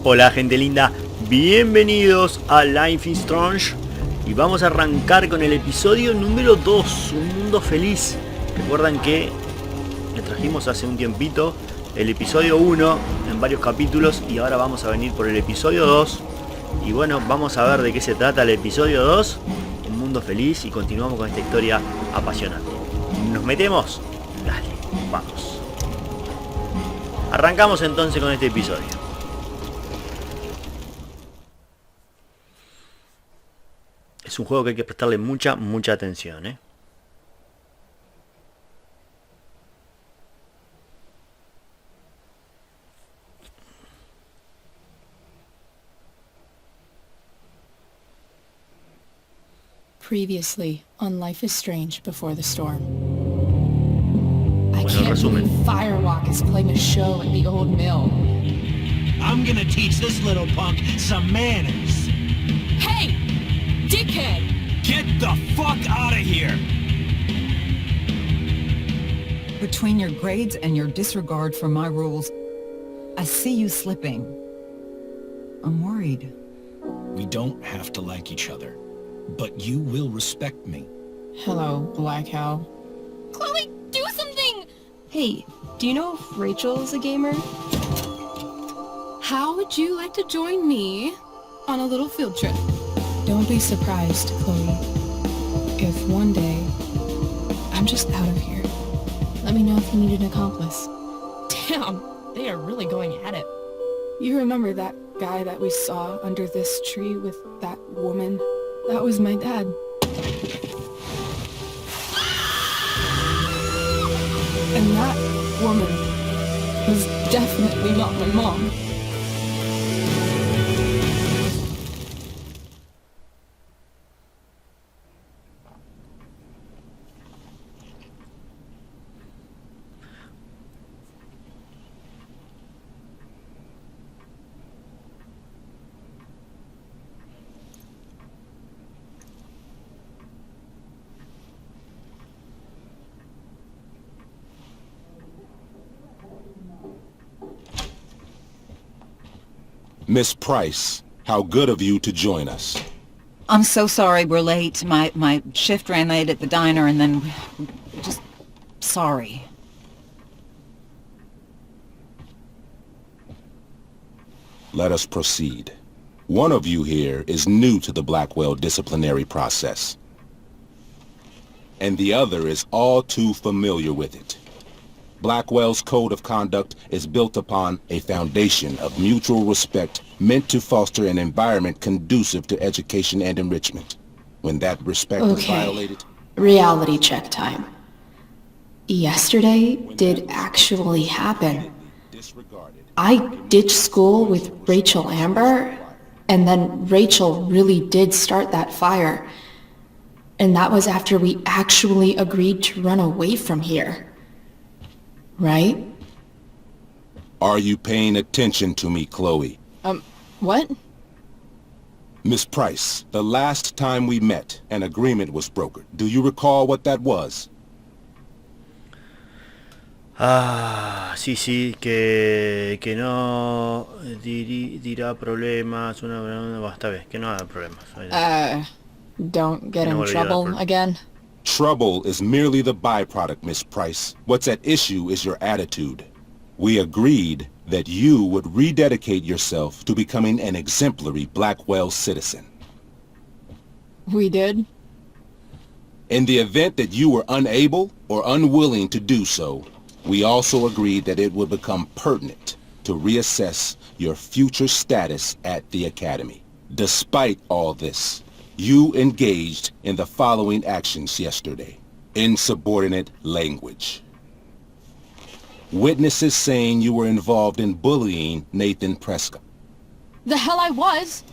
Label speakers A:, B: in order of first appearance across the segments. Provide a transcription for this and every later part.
A: Hola gente linda, bienvenidos a Life is Strange y vamos a arrancar con el episodio número 2, Un Mundo Feliz. Recuerdan que le trajimos hace un tiempito el episodio 1 en varios capítulos y ahora vamos a venir por el episodio 2 y bueno, vamos a ver de qué se trata el episodio 2, Un Mundo Feliz, y continuamos con esta historia apasionante. ¿Nos metemos? Dale, vamos. Arrancamos entonces con este episodio. Es un juego que hay que prestarle mucha atención, ¿eh?
B: Previously on Life is Strange Before the Storm. I
A: Bueno,
B: can't
A: resumen.
B: believe Firewalk is playing a show at the old mill.
C: I'm gonna teach this little punk some manners.
B: Hey! Dickhead!
C: Get the fuck out of here!
D: Between your grades and your disregard for my rules, I see you slipping. I'm worried.
C: We don't have to like each other, but you will respect me.
B: Hello, Black Cow.
E: Chloe, do something!
F: Hey, do you know if Rachel is a gamer?
E: How would you like to join me on a little field trip?
B: Don't be surprised, Chloe, if one day I'm just out of here. Let me know if you need an accomplice.
E: Damn, they are really going at it.
B: You remember that guy that we saw under this tree with that woman? That was my dad. And that woman was definitely not my mom.
G: Miss Price, how good of you to join us.
D: I'm so sorry we're late. My shift ran late at the diner and then... just... sorry.
G: Let us proceed. One of you here is new to the Blackwell disciplinary process, and the other is all too familiar with it. Blackwell's code of conduct is built upon a foundation of mutual respect meant to foster an environment conducive to education and enrichment. When that respect is violated...
B: Reality check time. Yesterday did actually happen. I ditched school with Rachel Amber, and then Rachel really did start that fire. And that was after we actually agreed to run away from here. Right?
G: Are you paying attention to me, Chloe?
B: What?
G: Miss Price, the last time we met, an agreement was brokered. Do you recall what that was?
A: Sí, que no dirá problemas, está bien, que no haga problemas.
B: Don't get in
A: No,
B: trouble again?
G: Trouble is merely the byproduct, Miss Price. What's at issue is your attitude. We agreed that you would rededicate yourself to becoming an exemplary Blackwell citizen.
B: We did?
G: In the event that you were unable or unwilling to do so, we also agreed that it would become pertinent to reassess your future status at the Academy. Despite all this, you engaged in the following actions yesterday. Insubordinate language. Witnesses saying you were involved in bullying Nathan Prescott.
E: The hell I was!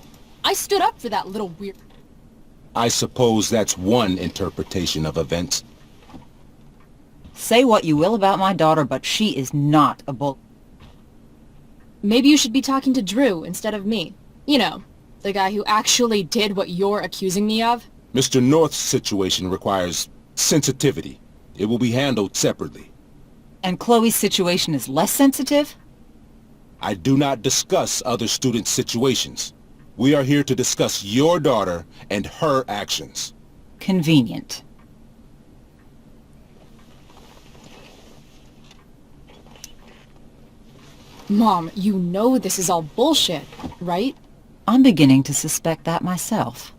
E: I stood up for that little weird...
G: I suppose that's one interpretation of events.
D: Say what you will about my daughter, but she is not a bull.
E: Maybe you should be talking to Drew instead of me. You know, the guy who actually did what you're accusing me of.
G: Mr. North's situation requires sensitivity. It will be handled separately.
D: And Chloe's situation is less sensitive?
G: I do not discuss other students' situations. We are here to discuss your daughter and her actions.
D: Convenient.
E: Mom, you know this is all bullshit, right?
D: I'm beginning to suspect that myself.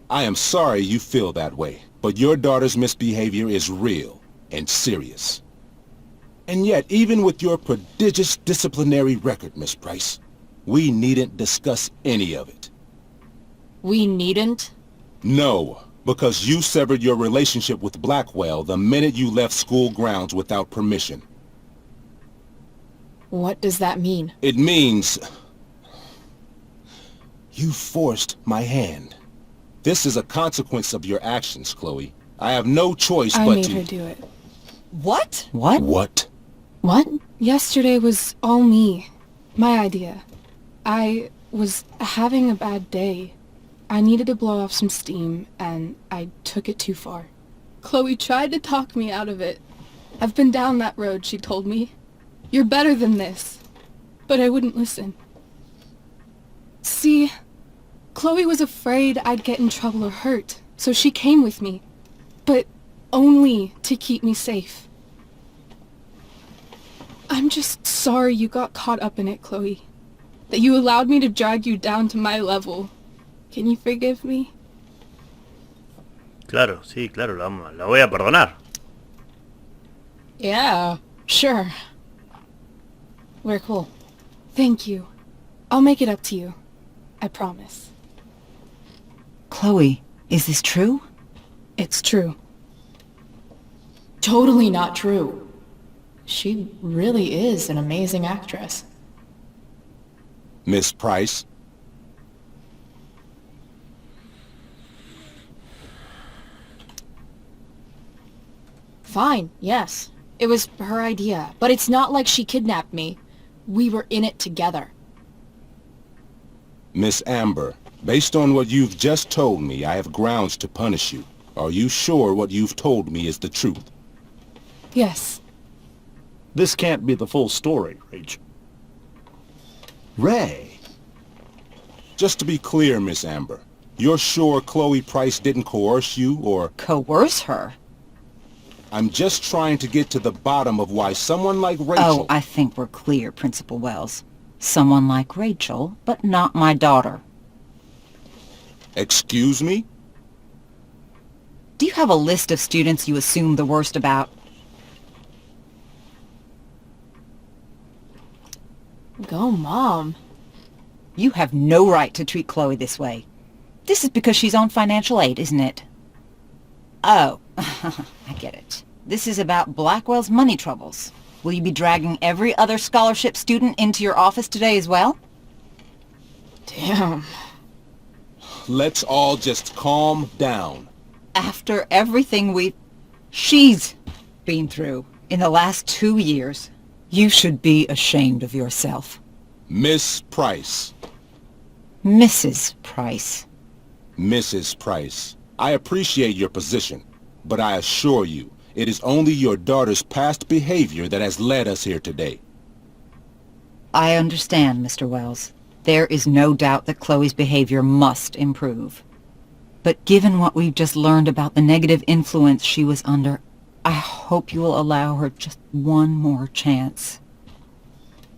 G: I am sorry you feel that way, but your daughter's misbehavior is real and serious. And yet, even with your prodigious disciplinary record, Miss Price, we needn't discuss any of it.
E: We needn't?
G: No, because you severed your relationship with Blackwell the minute you left school grounds without permission.
E: What does that mean?
G: It means you forced my hand. This is a consequence of your actions, Chloe. I have no choice
E: I
G: but
E: made
G: to...
E: her do it.
D: What? What?
G: What?
E: What? Yesterday was all me. My idea. I was having a bad day. I needed to blow off some steam, and I took it too far. Chloe tried to talk me out of it. I've been down that road, she told me. You're better than this. But I wouldn't listen. See, Chloe was afraid I'd get in trouble or hurt, so she came with me. But only to keep me safe. I'm just sorry you got caught up in it, Chloe. That you allowed me to drag you down to my level. Can you forgive me?
A: Claro, sí, claro, la voy a perdonar.
E: Yeah, sure. We're cool. Thank you. I'll make it up to you. I promise.
D: Chloe, is this true?
E: It's true.
B: Totally not true. She really is an amazing actress.
G: Miss Price?
E: Fine, yes. It was her idea, but it's not like she kidnapped me. We were in it together.
G: Miss Amber, based on what you've just told me, I have grounds to punish you. Are you sure what you've told me is the truth?
E: Yes.
H: This can't be the full story, Rach. Ray.
G: Just to be clear, Miss Amber, you're sure Chloe Price didn't coerce you, or...
D: Coerce her?
G: I'm just trying to get to the bottom of why someone like Rachel...
D: Oh, I think we're clear, Principal Wells. Someone like Rachel, but not my daughter.
G: Excuse me?
D: Do you have a list of students you assume the worst about?
B: Go, Mom.
D: You have no right to treat Chloe this way. This is because she's on financial aid, isn't it? Oh, I get it. This is about Blackwell's money troubles. Will you be dragging every other scholarship student into your office today as well?
B: Damn.
G: Let's all just calm down.
D: After everything she's been through in the last 2 years, you should be ashamed of yourself.
G: Miss Price.
D: Mrs. Price.
G: Mrs. Price, I appreciate your position, but I assure you, it is only your daughter's past behavior that has led us here today.
D: I understand, Mr. Wells. There is no doubt that Chloe's behavior must improve. But given what we've just learned about the negative influence she was under, I hope you will allow her just one more chance.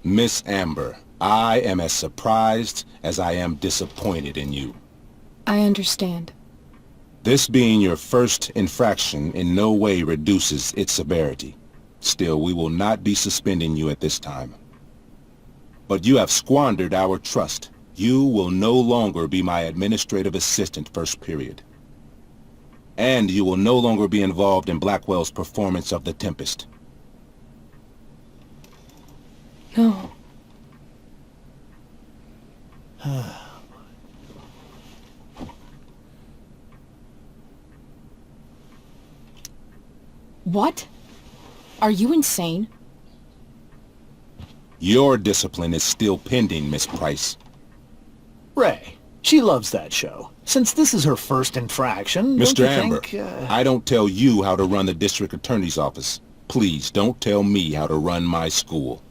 G: Miss Amber, I am as surprised as I am disappointed in you.
E: I understand.
G: This being your first infraction in no way reduces its severity. Still, we will not be suspending you at this time. But you have squandered our trust. You will no longer be my administrative assistant first period. And you will no longer be involved in Blackwell's performance of The Tempest.
E: No. What? Are you insane?
G: Your discipline is still pending, Miss Price.
H: Ray, she loves that show. Since this is her first infraction,
G: Mr.
H: don't you
G: Amber,
H: think,
G: I don't tell you how to run the district attorney's office. Please don't tell me how to run my school.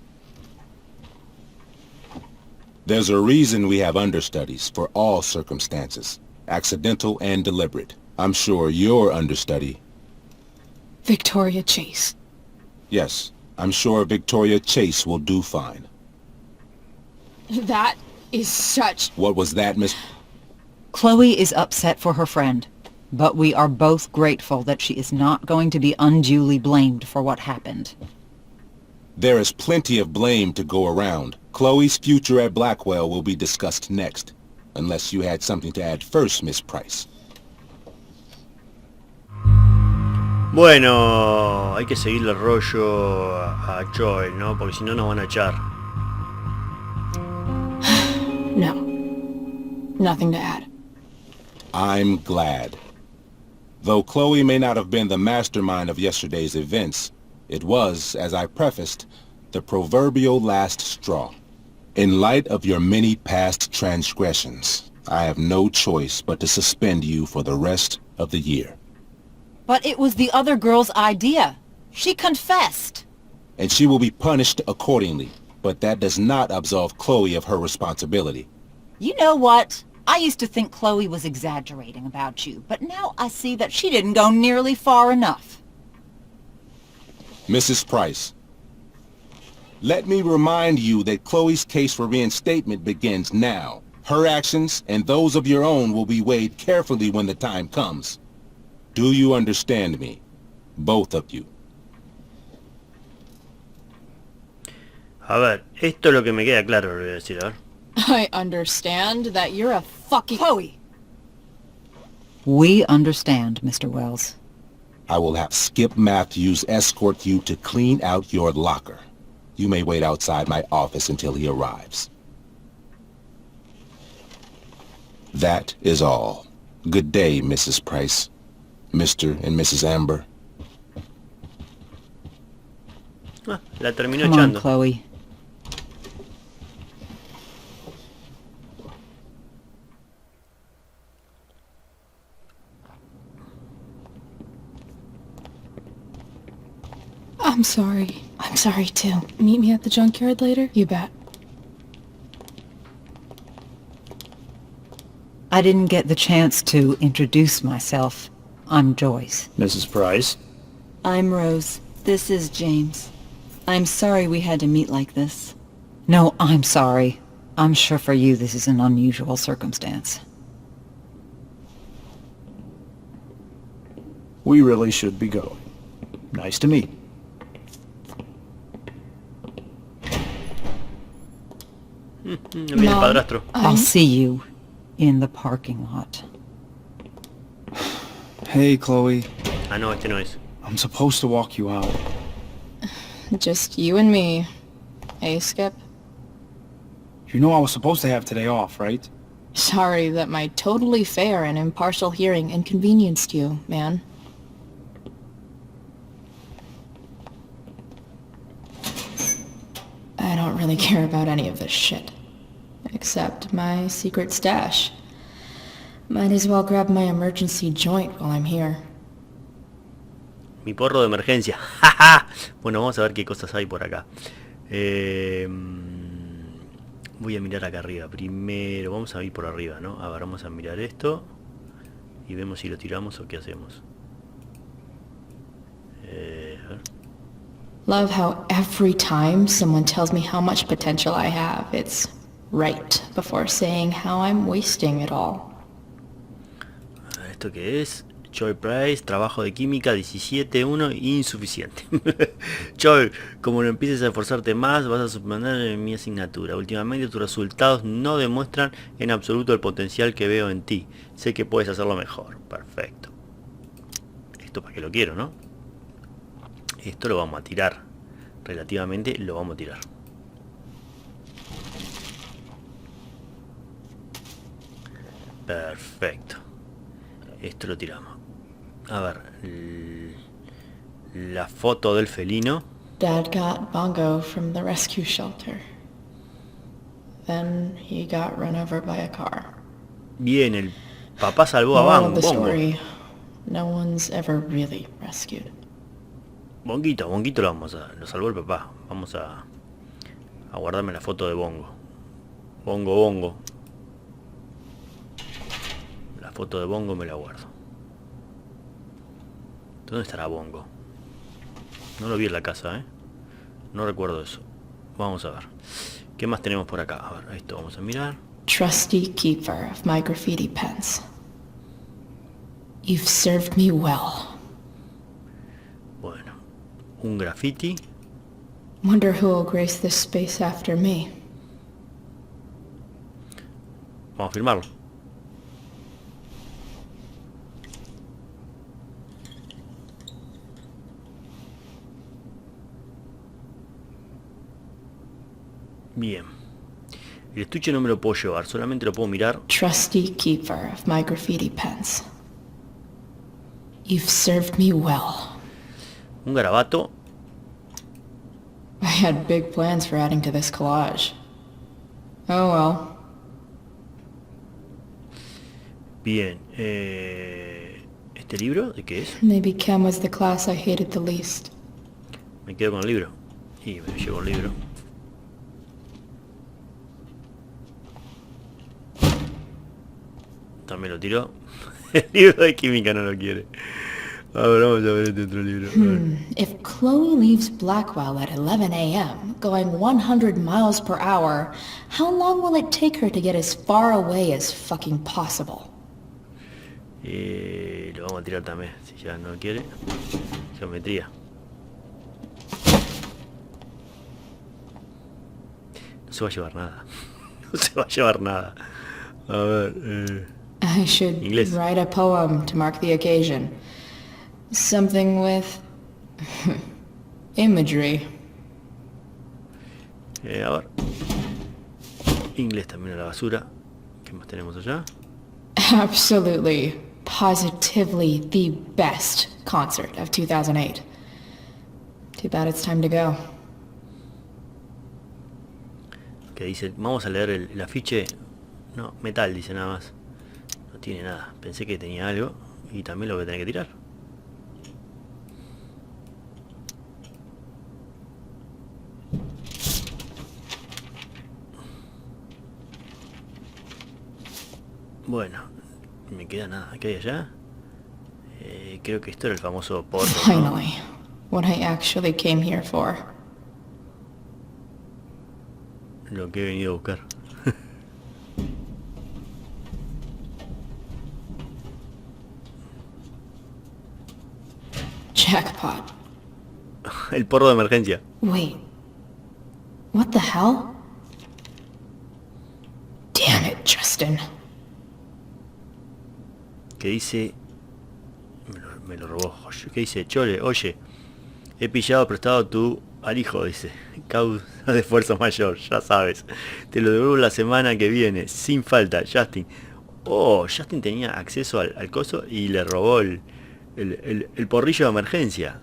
G: There's a reason we have understudies for all circumstances, accidental and deliberate. I'm sure your understudy...
E: Victoria Chase.
G: Yes, I'm sure Victoria Chase will do fine.
B: That is such...
G: What was that, Miss...
D: Chloe is upset for her friend, but we are both grateful that she is not going to be unduly blamed for what happened.
G: There is plenty of blame to go around. Chloe's future at Blackwell will be discussed next, unless you had something to add first, Miss Price.
A: Bueno, hay que seguirle el rollo a Joel, ¿no? Porque si no nos van a echar.
B: No. Nothing to add.
G: I'm glad. Though Chloe may not have been the mastermind of yesterday's events, it was, as I prefaced, the proverbial last straw. In light of your many past transgressions, I have no choice but to suspend you for the rest of the year.
D: But it was the other girl's idea. She confessed.
G: And she will be punished accordingly, but that does not absolve Chloe of her responsibility.
D: You know what? I used to think Chloe was exaggerating about you, but now I see that she didn't go nearly far enough.
G: Mrs. Price, let me remind you that Chloe's case for reinstatement begins now. Her actions and those of your own will be weighed carefully when the time comes. Do you understand me? Both of you.
A: A ver, esto es lo que me queda claro, lo voy a decir, a ver.
B: I understand that you're a fucking...
D: Chloe! We understand, Mr. Wells.
G: I will have Skip Matthews escort you to clean out your locker. You may wait outside my office until he arrives. That is all. Good day, Mrs. Price. Mr. and Mrs. Amber.
A: Ah, la terminó
D: Come on,
A: echando.
D: Chloe.
E: I'm sorry.
B: I'm sorry too.
E: Meet me at the junkyard later?
B: You bet.
D: I didn't get the chance to introduce myself. I'm Joyce.
H: Mrs. Price?
F: I'm Rose. This is James. I'm sorry we had to meet like this.
D: No, I'm sorry. I'm sure for you this is an unusual circumstance.
H: We really should be going. Nice to meet.
A: Viene el padrastro.
D: I'll see you in the parking lot.
I: Hey, Chloe.
A: Ah, no, este no es.
I: I'm supposed to walk you out.
B: Just you and me. Hey, Skip?
I: You know I was supposed to have today off, right?
B: Sorry that my totally fair and impartial hearing inconvenienced you, man. I don't really care about any of this shit. Except my secret stash. Might as well grab my emergency joint while I'm here.
A: Mi porro de emergencia. Bueno, vamos a ver qué cosas hay por acá. Voy a mirar acá arriba. Primero, vamos a ir por arriba, ¿no? A ver, vamos a mirar esto. Y vemos si lo tiramos o qué hacemos. A ver.
B: Love how every time someone tells me how much potential I have, it's right before saying how I'm wasting it all.
A: ¿Esto qué es? Joy Price, trabajo de química 17.1, insuficiente. Joy, como no empieces a esforzarte más, vas a suspender en mi asignatura. Últimamente tus resultados no demuestran en absoluto el potencial que veo en ti. Sé que puedes hacerlo mejor. Perfecto. Esto para qué lo quiero, ¿no? Esto lo vamos a tirar. Relativamente lo vamos a tirar. Perfecto. Esto lo tiramos. A ver. La foto del felino.
B: Dad got Bongo from the rescue shelter. Then he got run over by a car.
A: Bien, el papá salvó a
B: Moral of the
A: Bongo.
B: story, no one's ever really rescued.
A: Bonguito lo salvó el papá. Vamos a guardarme la foto de Bongo. Bongo, bongo. La foto de bongo me la guardo. ¿Dónde estará bongo? No lo vi en la casa, ¿eh? No recuerdo eso. Vamos a ver. ¿Qué más tenemos por acá? A ver, esto vamos a mirar.
B: Trusty keeper of my graffiti pens. You've served me well.
A: Bueno, un graffiti.
B: Wonder who will grace this space after me.
A: Vamos a filmarlo. Bien. El estuche no me lo puedo llevar, solamente lo puedo mirar.
B: Trusty keeper of my graffiti pens. You've served me well.
A: Un garabato.
B: I had big plans for adding to this collage. Oh well.
A: Bien. ¿Este libro de qué es?
B: Maybe chem was the class I hated the least.
A: Me quedo con el libro. Y me llevo el libro. También lo tiró. El libro de química no lo quiere. A ver, vamos a ver este otro libro.
B: If Chloe leaves Blackwell at 11 a.m., going 100 miles per hour, how long will it take her to get as far away as fucking possible?
A: Lo vamos a tirar también, si ya no quiere. Geometría. No se va a llevar nada. No se va a llevar nada. A ver,
B: I should
A: Inglés.
B: write a poem to mark the occasion. Something with imagery.
A: a ver. Inglés también a la basura. ¿Qué más tenemos allá?
B: Absolutely, positively the best concert of 2008. Too bad it's time to go.
A: Que dice, vamos a leer el afiche. No, metal dice nada más. No tiene nada. Pensé que tenía algo. Y también lo voy a tener que tirar. Bueno, me queda nada. ¿Qué hay allá? Creo que esto era el famoso porro, ¿no?
B: Finally, what I actually came here for.
A: Lo que he venido a buscar.
B: Jackpot.
A: El porro de emergencia.
B: Wait. What the hell? Damn it, Justin.
A: Que dice... Me lo robó. Que dice, Chole, oye, he pillado prestado al hijo, dice. Causa de esfuerzo mayor, ya sabes. Te lo devuelvo la semana que viene, sin falta, Justin. Oh, Justin tenía acceso al coso y le robó el porrillo de emergencia.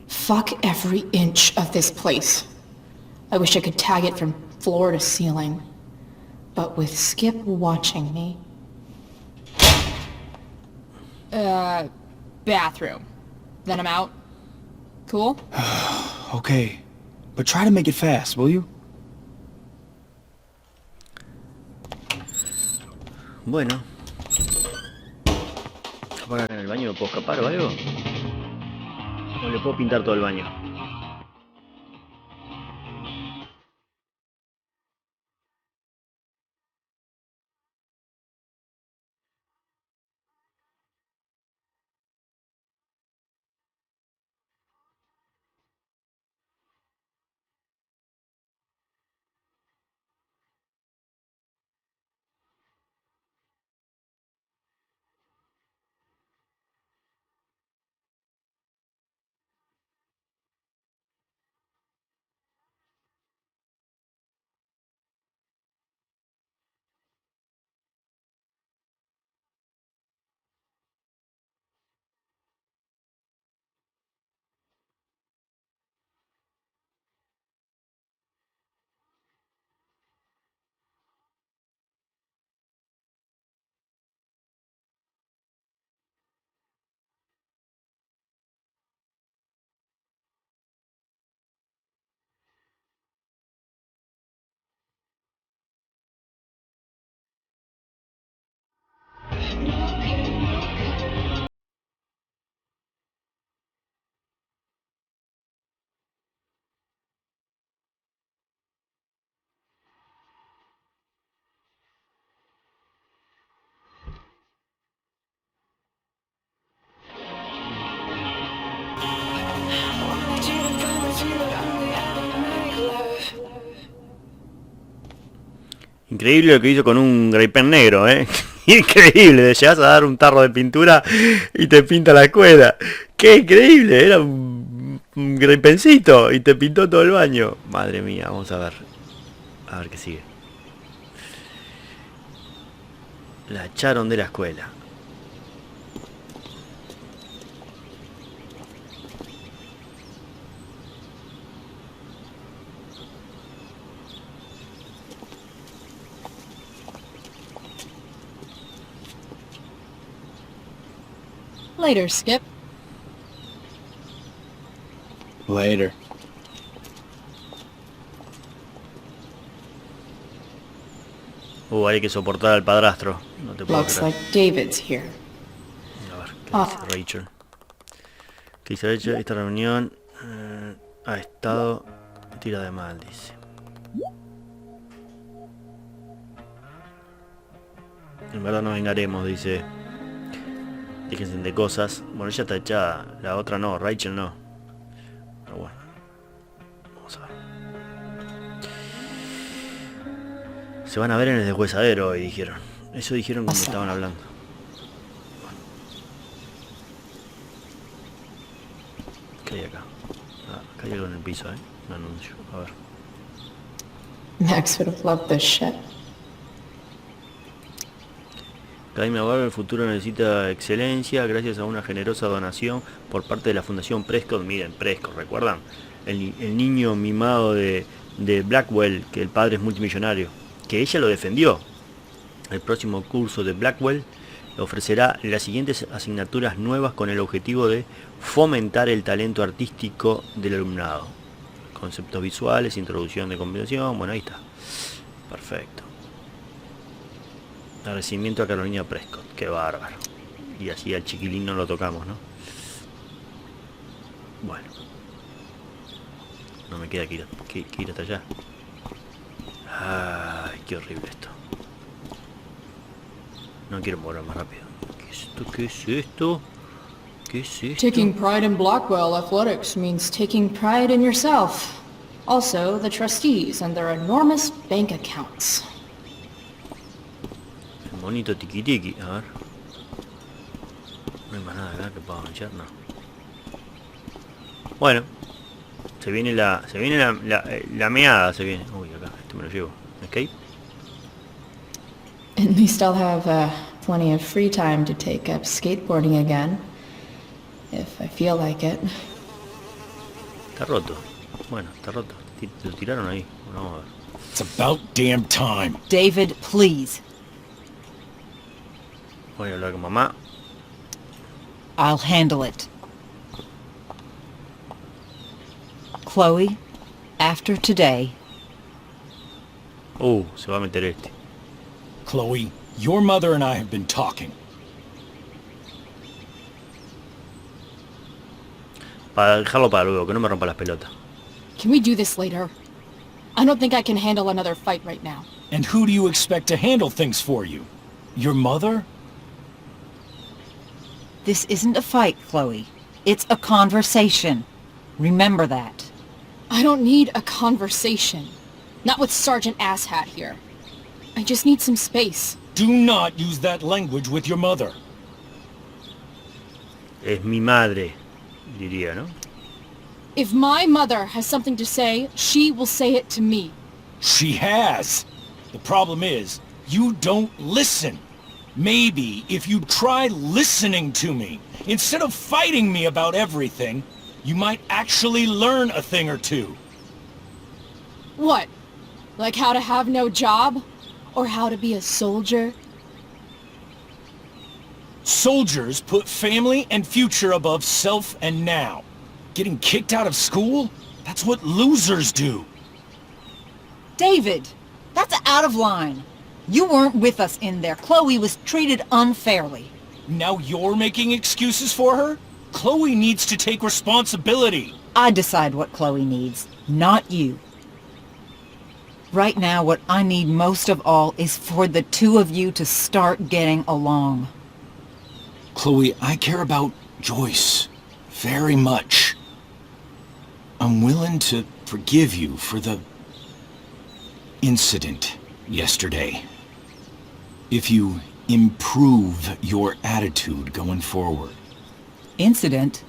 B: Fuck every inch of this place. I wish I could tag it from floor to ceiling. But with Skip watching me... bathroom. Then I'm out. Cool?
I: Okay, but try to make it fast, will you?
A: Bueno. ¿Apagar en el baño? ¿Me puedo escapar o algo? ¿O le puedo pintar todo el baño? Increíble lo que hizo con un grey pen negro, ¿eh? Increíble, llegas a dar un tarro de pintura y te pinta la escuela. ¡Qué increíble! Era un grey pencito y te pintó todo el baño. Madre mía, vamos a ver. A ver qué sigue. La echaron de la escuela.
B: Later, Skip.
I: Later.
A: Hay que soportar al padrastro. No te puedo
B: Looks
A: creer.
B: like David's here.
A: A ver, ¿qué
B: Off.
A: dice Rachel? ¿Qué dice Rachel? Esta reunión ha estado... Tira de mal, dice. En verdad nos vengaremos, dice. Déjense de cosas. Bueno, ella está echada. La otra no, Rachel no. Pero bueno. Vamos a ver. Se van a ver en el deshuesadero hoy, dijeron. Eso dijeron cuando estaban hablando. ¿Qué hay acá? Acá hay algo en el piso, un anuncio. A ver.
B: Max would have loved this shit.
A: Academia Barber, el futuro necesita excelencia gracias a una generosa donación por parte de la Fundación Prescott. Miren, Prescott, ¿recuerdan? El niño mimado de Blackwell, que el padre es multimillonario. Que ella lo defendió. El próximo curso de Blackwell ofrecerá las siguientes asignaturas nuevas con el objetivo de fomentar el talento artístico del alumnado. Conceptos visuales, introducción de combinación, bueno, ahí está. Perfecto. Agradecimiento a Carolina Prescott, qué bárbaro. Y así al chiquilín no lo tocamos, ¿no? Bueno. No me queda que ir hasta allá. Ay, qué horrible esto. No quiero mover más rápido. ¿Qué es esto? ¿Qué es esto? ¿Qué es esto?
B: Taking pride in Blackwell athletics means taking pride in yourself. Also, the trustees and their enormous bank accounts.
A: El monito tiki tiki, a ver. No hay más nada acá que pueda avanzar, no. Bueno. Se viene la meada, se viene. Uy, acá, este me lo llevo. Escape.
B: At least I'll have plenty of free time to take up skateboarding again. If I feel like it.
A: Está roto. Bueno, está roto. Lo tiraron ahí. Bueno, vamos a ver.
C: It's about damn time.
D: David, please.
A: Voy a hablar con mamá.
D: I'll handle it. Chloe, after today...
A: Se va a meter este.
C: Chloe, your mother and I have been talking.
A: Para dejarlo para luego, que no me rompa las pelotas.
E: Can we do this later? I don't think I can handle another fight right now.
C: And who do you expect to handle things for you? Your mother?
D: This isn't a fight, Chloe. It's a conversation. Remember that.
E: I don't need a conversation. Not with Sergeant Asshat here. I just need some space.
C: Do not use that language with your mother.
A: Es mi madre, diría, ¿no?
E: If my mother has something to say, she will say it to me.
C: She has. The problem is, you don't listen. Maybe if you try listening to me, instead of fighting me about everything, you might actually learn a thing or two.
E: What? Like how to have no job? Or how to be a soldier?
C: Soldiers put family and future above self and now. Getting kicked out of school? That's what losers do.
D: David, that's out of line. You weren't with us in there. Chloe was treated unfairly.
C: Now you're making excuses for her? Chloe needs to take responsibility.
D: I decide what Chloe needs, not you. Right now, what I need most of all is for the two of you to start getting along.
C: Chloe, I care about Joyce very much. I'm willing to forgive you for the incident. yesterday. If you improve your attitude going forward.
D: Incident?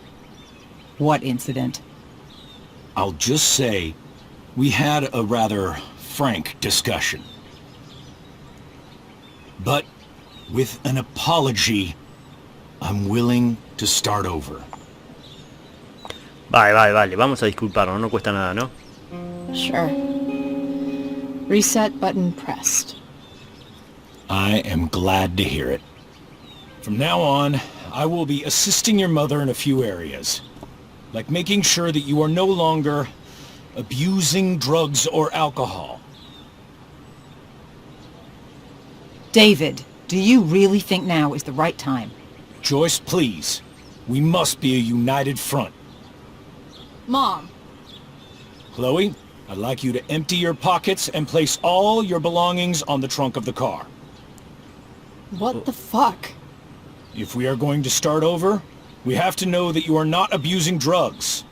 D: What incident?
C: I'll just say, we had a rather frank discussion. But with an apology, I'm willing to start over.
A: Vale, vamos a disculparnos, no cuesta nada, ¿no?
B: Sure. Reset button pressed.
C: I am glad to hear it. From now on, I will be assisting your mother in a few areas. Like making sure that you are no longer abusing drugs or alcohol.
D: David, do you really think now is the right time?
C: Joyce, please. We must be a united front.
E: Mom,
C: Chloe, I'd like you to empty your pockets and place all your belongings on the trunk of the car.
B: What the fuck?
C: If we are going to start over, we have to know that you are not abusing drugs.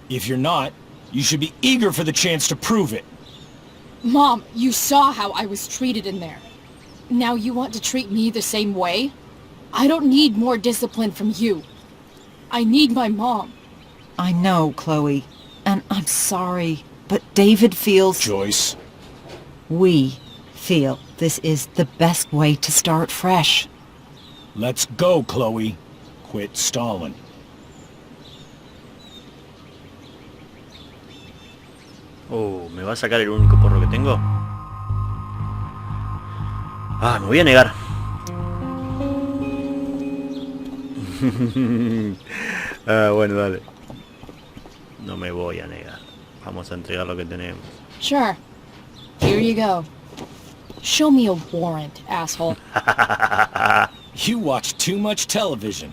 C: If you're not, you should be eager for the chance to prove it.
E: Mom, you saw how I was treated in there. Now you want to treat me the same way? I don't need more discipline from you. I need my mom.
D: I know, Chloe, and I'm sorry, but David feels...
C: Joyce.
D: We feel this is the best way to start fresh.
C: Let's go, Chloe. Quit stalling.
A: Oh, ¿me va a sacar el único porro que tengo? Ah, me voy a negar. Bueno, dale. No me voy a negar. Vamos a entregar lo que tenemos.
E: Sure. Here you go. Show me a warrant, asshole.
C: You watch too much television.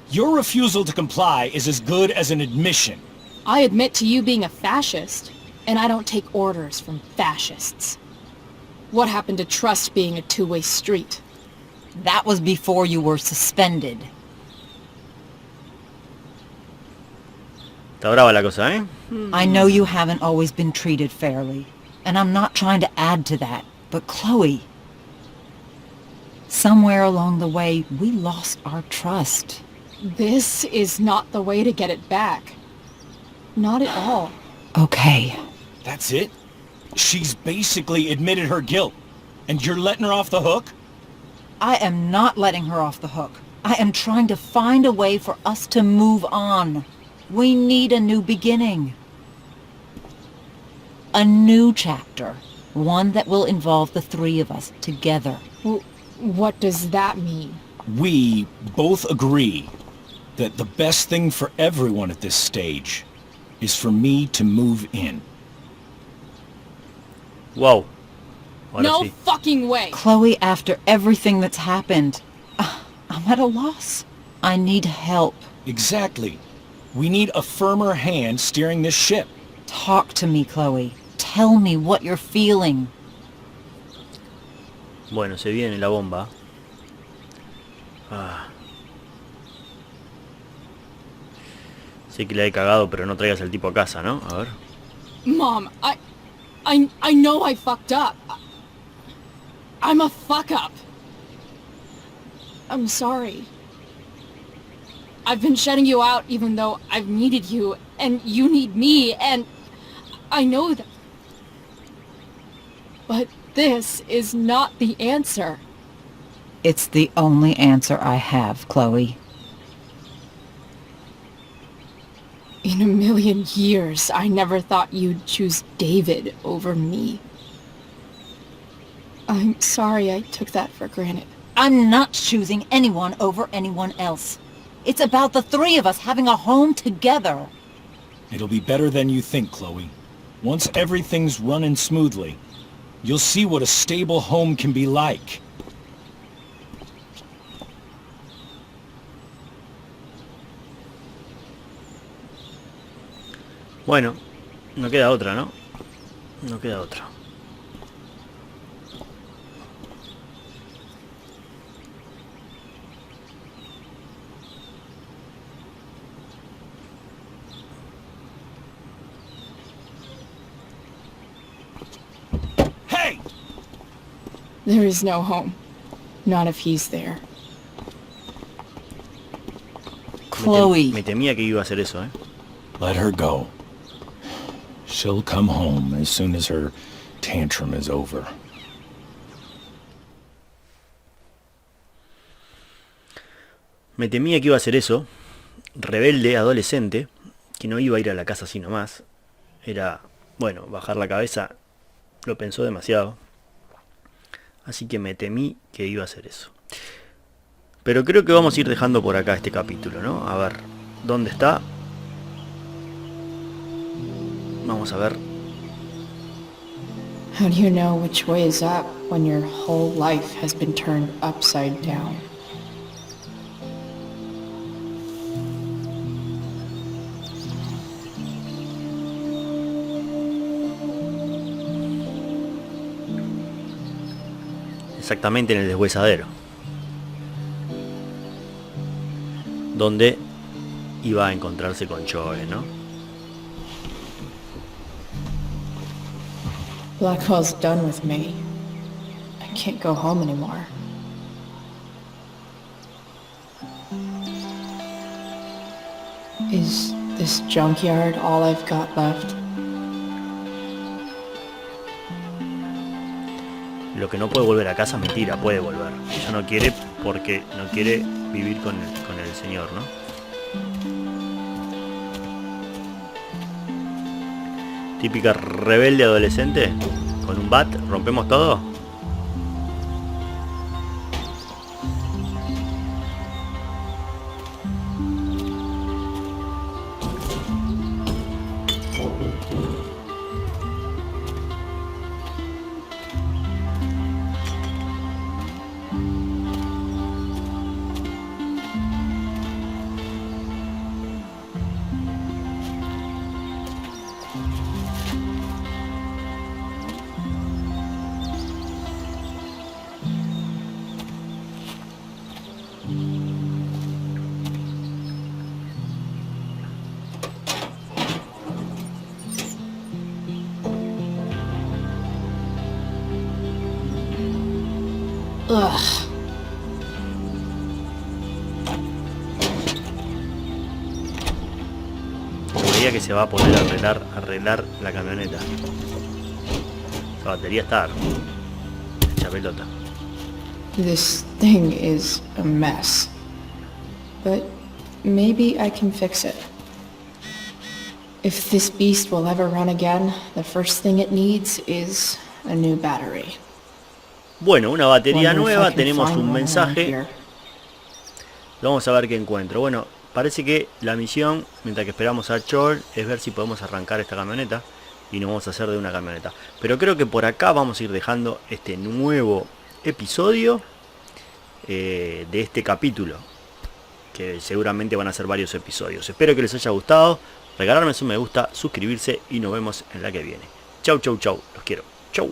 C: Your refusal to comply is as good as an admission.
E: I admit to you being a fascist, and I don't take orders from fascists. What happened to trust being a two-way street?
D: That was before you were suspended.
A: Está brava la cosa, ¿eh?
D: I know you haven't always been treated fairly, and I'm not trying to add to that, but Chloe, somewhere along the way, we lost our trust.
E: This is not the way to get it back. Not at all.
D: Okay.
C: That's it? She's basically admitted her guilt, and you're letting her off the hook?
D: I am not letting her off the hook. I am trying to find a way for us to move on. We need a new beginning. A new chapter. One that will involve the three of us together.
E: What does that mean?
C: We both agree that the best thing for everyone at this stage is for me to move in.
A: Wow. Ahora
E: No
A: sí.
E: fucking way!
D: Chloe, after everything that's happened, I'm at a loss. I need help.
C: Exactly. We need a firmer hand steering this ship.
D: Talk to me, Chloe. Tell me what you're feeling.
A: Bueno, se viene la bomba. Ah. Sé que la he cagado, pero no traigas al tipo a casa, ¿no? A ver.
E: Mom, I know I fucked up. I'm a fuck up. I'm sorry. I've been shutting you out even though I've needed you, and you need me, and I know that. But this is not the answer.
D: It's the only answer I have, Chloe.
E: In a million years, I never thought you'd choose David over me. I'm sorry I took that for granted.
D: I'm not choosing anyone over anyone else. It's about the three of us having a home together.
C: It'll be better than you think, Chloe. Once everything's running smoothly, you'll see what a stable home can be like.
A: Bueno, no queda otra, ¿no? No queda otra.
C: Hey!
B: There is no home. Not if he's there.
F: Chloe.
A: Me temía que iba a hacer eso, ¿eh?
C: Let her go. She'll come home as soon as her tantrum is over.
A: Me temía que iba a hacer eso. Rebelde, adolescente, que no iba a ir a la casa así nomás. Era, bueno, bajar la cabeza. Lo pensó demasiado. Así que me temí que iba a hacer eso. Pero creo que vamos a ir dejando por acá este capítulo, ¿no? A ver, ¿dónde está? Vamos a ver.
B: How do you know which way is up when your whole life has been turned upside down?
A: Exactamente en el deshuesadero, donde iba a encontrarse con Joe, ¿no?
B: Blackwell's done with me. I can't go home anymore. Is this junkyard all I've got left?
A: Lo que no puede volver a casa es mentira, puede volver. Ella no quiere porque no quiere vivir con el señor, ¿no? Típica rebelde adolescente. Con un bat, rompemos todo.
B: Ugh.
A: Creía que se va a poder arreglar la camioneta. La batería está hecha pelota.
B: This thing is a mess. But maybe I can fix it. If this beast will ever run again, the first thing it needs is a new battery.
A: Bueno, una batería
B: Wonder if I
A: nueva,
B: can
A: tenemos
B: find
A: un
B: one around
A: mensaje.
B: here.
A: Vamos a ver qué encuentro. Bueno, parece que la misión, mientras que esperamos a Joel, es ver si podemos arrancar esta camioneta. Y nos vamos a hacer de una camioneta. Pero creo que por acá vamos a ir dejando este nuevo episodio de este capítulo. Que seguramente van a ser varios episodios. Espero que les haya gustado. Regalarme su me gusta, suscribirse y nos vemos en la que viene. Chau, chau, chau. Los quiero. Chau.